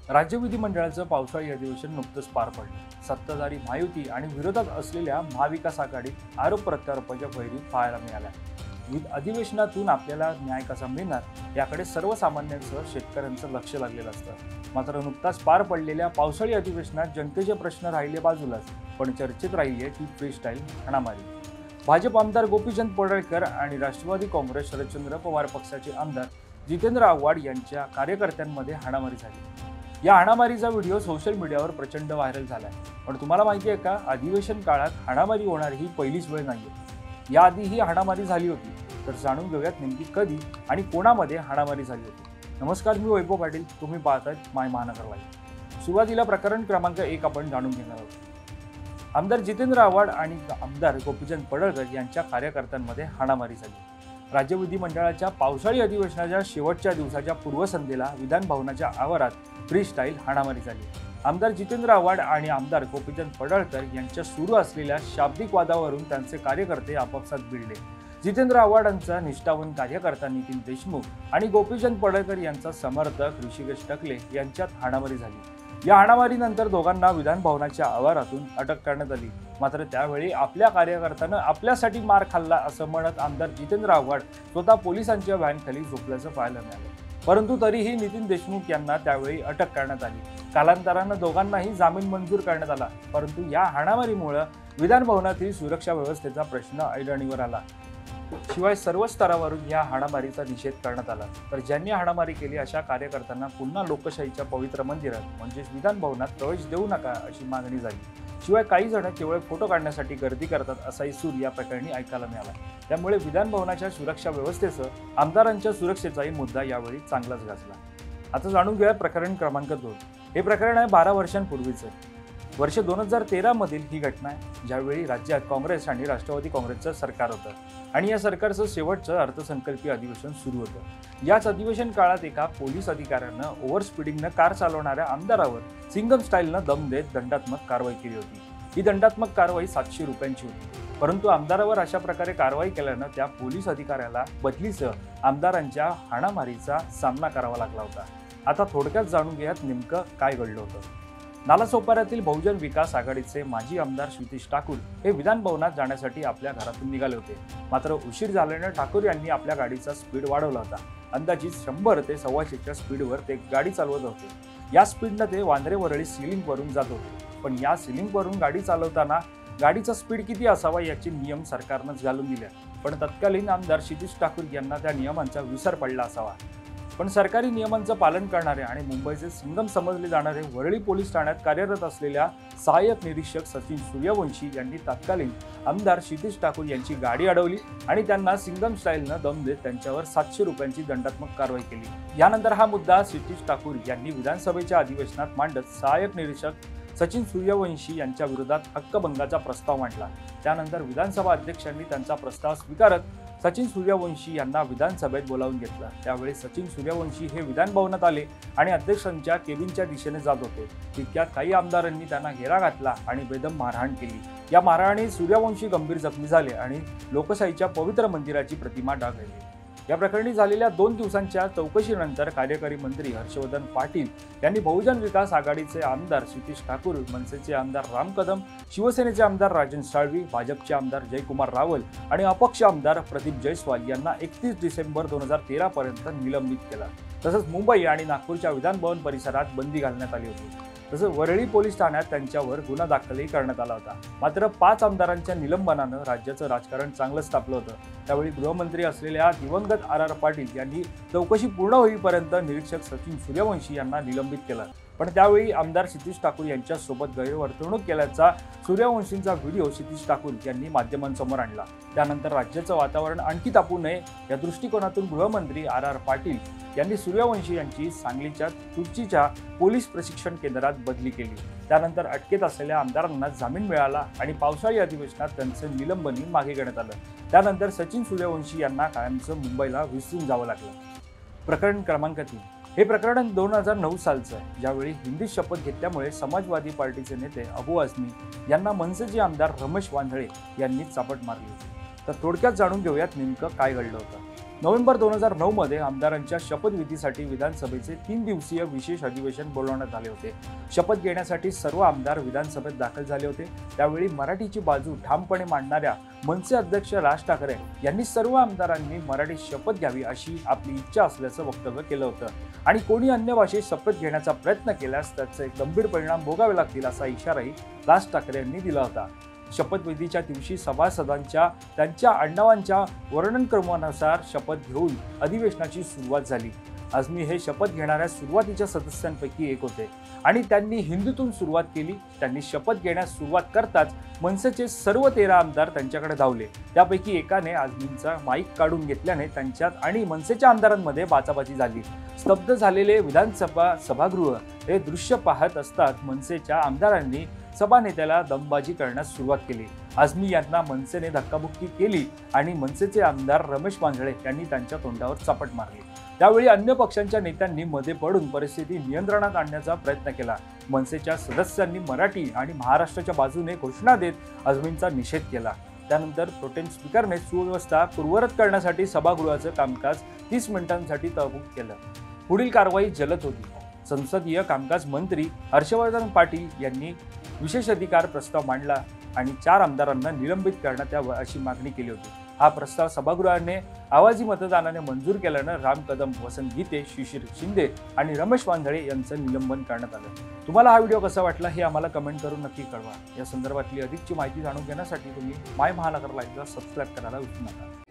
राज्य विधिमंडळाचं पावसाळी अधिवेशन नुकतंच पार पडलं। सत्ताधारी महायुती आणि विरोधात असलेल्या महाविकास आघाडीत आरोप प्रत्यारोपाच्या फैरी पाहायला मिळाल्या। अधिवेशनातून आपल्याला न्याय कसा मिळणार याकडे सर्वसामान्यांसह शेतकऱ्यांचं लक्ष लागलेलं असतं। मात्र नुकताच पार पडलेल्या पावसाळी अधिवेशनात जनतेचे प्रश्न राहिले बाजूलाच, पण चर्चेत राहिली आहे ती फ्रीस्टाईल हाणामारी। भाजप आमदार गोपीचंद पडळकर आणि राष्ट्रवादी काँग्रेस शरदचंद्र पवार पक्षाचे आमदार जितेंद्र आव्हाड यांच्या कार्यकर्त्यांमध्ये हाणामारी झाली। या हाणामारीचा व्हिडिओ सोशल मीडियावर प्रचंड व्हायरल झालाय। पण तुम्हाला माहिती आहे का, अधिवेशन काळात हाणामारी होणार ही पहिलीच वेळ नाहीये। याआधी ही हाणामारी झाली होती। तर जाणून घेऊयात नेमकी कधी आणि कोणामध्ये हाणामारी झाली होती। नमस्कार, मी वैभव पाटील, तुम्ही पाहतायत माय महानगर लाईव्ह। सुरुवातीला प्रकरण क्रमांक 1 आपण जाणून घेणार आहोत। आमदार जितेंद्र आव्हाड आणि आमदार गोपीचंद पडळकर यांच्या कार्यकर्त्यांमध्ये हाणामारी झाली। राज्य विधिमंडळाच्या पावसाळी अधिवेशनाच्या शेवटच्या दिवसाच्या पूर्वसंध्येला विधान भवनाच्या आवारात फ्रीस्टाईल हाणामारी झाली। आमदार जितेंद्र आव्हाड आणि आमदार गोपीचंद पडळकर यांच्या सुरू असलेल्या शाब्दिक वादावरून त्यांचे कार्यकर्ते आपापसात भिडले। जितेंद्र आव्हाडांचा निष्ठावंत कार्यकर्ता नितीन देशमुख आणि गोपीचंद पडळकर यांचा समर्थक ऋषिकेश टकले यांच्यात हाणामारी झाली। या हाणामारीनंतर दोघांना विधान भवनाच्या आवारातून अटक करण्यात आली। मात्र त्यावेळी आपल्या कार्यकर्त्यानं आपल्यासाठी मार खाल्ला असं म्हणत आमदार जितेंद्र आव्हाड स्वतः पोलिसांच्या व्हॅनखाली झोपल्याचं पाहायला मिळालं। परंतु तरीही नितीन देशमुख यांना त्यावेळी अटक करण्यात आली। कालांतरानं दोघांनाही जामीन मंजूर करण्यात आला। परंतु या हाणामारीमुळे विधान भवनातील सुरक्षा व्यवस्थेचा प्रश्न ऐरणीवर आला। शिवाय सर्व स्तरावरून या हाणामारीचा निषेध करण्यात आला। तर ज्यांनी हाणामारी केली अशा कार्यकर्त्यांना पुन्हा लोकशाहीच्या पवित्र मंदिरात म्हणजेच विधान भवनात प्रवेश देऊ नका अशी मागणी झाली। शिवाय काही जण केवळ फोटो काढण्यासाठी गर्दी करतात असाही सूर या प्रकरणी ऐकायला मिळाला। त्यामुळे विधान भवनाच्या सुरक्षा व्यवस्थेसह आमदारांच्या सुरक्षेचाही मुद्दा यावेळी चांगलाच गाजला। आता जाणून घेऊया प्रकरण क्रमांक 2। हे प्रकरण आहे 12 वर्षांपूर्वीचे। वर्ष 2013 मधील ही घटना आहे, ज्यावेळी राज्यात काँग्रेस आणि राष्ट्रवादी काँग्रेसचं सरकार होतं आणि या सरकारचं शेवटचं अर्थसंकल्पीय अधिवेशन सुरू होतं। याच अधिवेशन काळात एका पोलीस अधिकाऱ्यानं ओव्हर स्पीडिंगनं कार चालवणाऱ्या आमदारावर सिंगम स्टाईलनं दम देत दंडात्मक कारवाई केली होती। ही दंडात्मक कारवाई 700 रुपयांची होती। परंतु आमदारावर अशा प्रकारे कारवाई केल्यानं त्या पोलीस अधिकाऱ्याला बदलीसह आमदारांच्या हाणामारीचा सामना करावा लागला होता। आता थोडक्यात जाणून घेऊयात नेमकं काय घडलं होतं। नालासोपाऱ्यातील बहुजन विकास आघाडीचे माजी आमदार क्षितिज ठाकूर हे विधान भवनात जाण्यासाठी आपल्या घरातून निघाले होते। मात्र उशीर झाल्याने ठाकूर यांनी आपल्या गाडीचा स्पीड वाढवला होता। अंदाजित 100 ते 125च्या स्पीडवर ते गाडी चालवत होते। या स्पीडनं ते वांद्रे वरळी सिलिंगवरून जात होते। पण या सिलिंगवरून गाडी चालवताना गाडीचा स्पीड किती असावा याचे नियम सरकारनंच घालून दिले, पण तत्कालीन आमदार क्षितिज ठाकूर यांना त्या नियमांचा विसर पडला असावा। पण सरकारी नियमांचं पालन करणारे आणि मुंबईचे सिंगम समजले जाणारे वरळी पोलीस ठाण्यात कार्यरत असलेल्या सहाय्यक निरीक्षक सचिन सूर्यवंशी यांनी तत्कालीन आमदार क्षितिज ठाकूर यांची गाडी अडवली आणि त्यांना सिंगम स्टाईलनं दम देत त्यांच्यावर 700 रुपयांची दंडात्मक कारवाई केली। यानंतर हा मुद्दा क्षितिज ठाकूर यांनी विधानसभेच्या अधिवेशनात मांडत सहाय्यक निरीक्षक सचिन सूर्यवंशी यांच्या विरोधात हक्कभंगाचा प्रस्ताव मांडला। त्यानंतर विधानसभा अध्यक्षांनी त्यांचा प्रस्ताव स्वीकारत सचिन सूर्यवंशी यांना विधानसभेत बोलावून घेतलं। त्यावेळी सचिन सूर्यवंशी हे विधान भवनात आले आणि अध्यक्षांच्या केबिनच्या दिशेने जात होते। तितक्यात काही आमदारांनी त्यांना घेरा घातला आणि बेदम मारहाण केली। या मारहाणीत सूर्यवंशी गंभीर जखमी झाले आणि लोकशाहीच्या पवित्र मंदिराची प्रतिमा डागळली। या प्रकरणी झालेल्या 2 दिवसांच्या चौकशीनंतर कार्यकारी मंत्री हर्षवर्धन पाटील यांनी बहुजन विकास आघाडीचे आमदार क्षितिज ठाकूर, मनसेचे आमदार राम कदम, शिवसेनेचे आमदार राजन साळवी, भाजपचे आमदार जयकुमार रावल आणि अपक्ष आमदार प्रदीप जयस्वाल यांना 31 डिसेंबर 2013 पर्यंत निलंबित केलं। तसंच मुंबई आणि नागपूरच्या विधान भवन परिसरात बंदी घालण्यात आली होती। तसंच वरळी पोलीस ठाण्यात त्यांच्यावर गुन्हा दाखलही करण्यात आला होता। मात्र 5 आमदारांच्या निलंबनानं राज्याचं राजकारण चांगलंच तापलं होतं। त्यावेळी गृहमंत्री असलेल्या दिवंगत आर पाटील यांनी चौकशी पूर्ण होईपर्यंत निरीक्षक सचिन सूर्यवंशी यांना निलंबित केलं। पण त्यावेळी आमदार क्षितिज ठाकूर यांच्यासोबत गैरवर्तणूक केल्याचा सूर्यवंशींचा व्हिडिओ क्षितिज ठाकूर यांनी माध्यमांसमोर आणला। त्यानंतर राज्याचं वातावरण आणखी तापू नये या दृष्टिकोनातून गृहमंत्री आर पाटील यांनी सूर्यवंशी यांची सांगलीच्या तुर्चीच्या पोलीस प्रशिक्षण केंद्रात बदली केली। त्यानंतर अटकेत असलेल्या आमदारांना जामीन मिळाला आणि पावसाळी अधिवेशनात त्यांचं निलंबनही मागे घेण्यात आलं। त्यानंतर सचिन सूर्यवंशी यांना कायमचं मुंबईला विसरून जावं लागलं। प्रकरण क्रमांक 3। हे प्रकरण 2009 सालचं आहे, ज्यावेळी हिंदीत शपथ घेतल्यामुळे समाजवादी पार्टीचे नेते अबू आझमी यांना मनसेचे आमदार रमेश वांधळे यांनी चापट मारली होती। तर थोडक्यात जाणून घेऊयात नेमकं काय घडलं होतं। नोव्हेंबर 2009 मध्ये आमदारांच्या शपथविधीसाठी विधानसभेचे 3 दिवसीय विशेष अधिवेशन बोलावण्यात आले होते. शपथ घेण्यासाठी सर्व आमदार विधानसभेत दाखल झाले होते. त्यावेळी मराठीची बाजू ठामपणे मांडणाऱ्या मनसे अध्यक्ष राज ठाकरे यांनी सर्व आमदारांनी मराठीत शपथ घ्यावी अशी आपली इच्छा असल्याचं वक्तव्य केलं होतं आणि कोणी अन्य भाषेत शपथ घेण्याचा प्रयत्न केल्यास त्याचे गंभीर परिणाम भोगावे लागतील असा इशाराही राज ठाकरे यांनी दिला होता. शपथविधीच्या दिवशी सभासदांच्या त्यांच्या आडनावांच्या वर्णनक्रमानुसार शपथ घेऊन अधिवेशनाची सुरुवात झाली. आझमी हे शपथ घेणाऱ्या सुरुवातीच्या सदस्यांपैकी एक होते आणि त्यांनी हिंदूतून सुरुवात केली. त्यांनी शपथ घेण्यास सुरुवात करताच मनसेचे सर्व 13 आमदार त्यांच्याकडे धावले. त्यापैकी एकाने आझमींचा माईक काढून घेतल्याने त्यांच्यात आणि मनसेच्या आमदारांमध्ये बाचाबाची झाली. स्तब्ध झालेले विधानसभा सभागृह हे दृश्य पाहत असताच मनसेच्या आमदारांनी सभानेत्याला दमबाजी करण्यास सुरुवात केली. आझमी यांना मनसेने धक्काबुक्की केली आणि मनसेचे आमदार रमेश मांजळे यांनी त्यांच्या तोंडावर चापट मारली. त्यावेळी अन्य पक्षांच्या नेत्यांनी मध्ये पडून परिस्थिती नियंत्रणात आणण्याचा प्रयत्न केला. मनसेच्या सदस्यांनी मराठी आणि महाराष्ट्राच्या बाजूने घोषणा देत आझमींचा निषेध केला. त्यानंतर प्रोटेम स्पीकरने सुव्यवस्था पूर्ववत करण्यासाठी सभागृहाचं कामकाज 30 मिनिटांसाठी तहकूब केलं. पुढील कारवाई जलद होती. संसदीय कामकाज मंत्री हर्षवर्धन पाटील यांनी विशेष अधिकार प्रस्ताव मांडला आणि 4 आमदारांना निलंबित करण्यात यावं अशी मागणी केली होती. हा प्रस्ताव सभागृहाने आवाजी मतदानाने मंजूर केल्यानं राम कदम, वसंत गीते, शिशिर शिंदे आणि रमेश मांजळे यांचं निलंबन करण्यात आलं. तुम्हाला हा व्हिडिओ कसा वाटला हे आम्हाला कमेंट करून नक्की कळवा. या संदर्भातली अधिकची माहिती जाणून घेण्यासाठी तुम्ही माय महानगर लाईव्हला सबस्क्राईब करायला विसरू नका.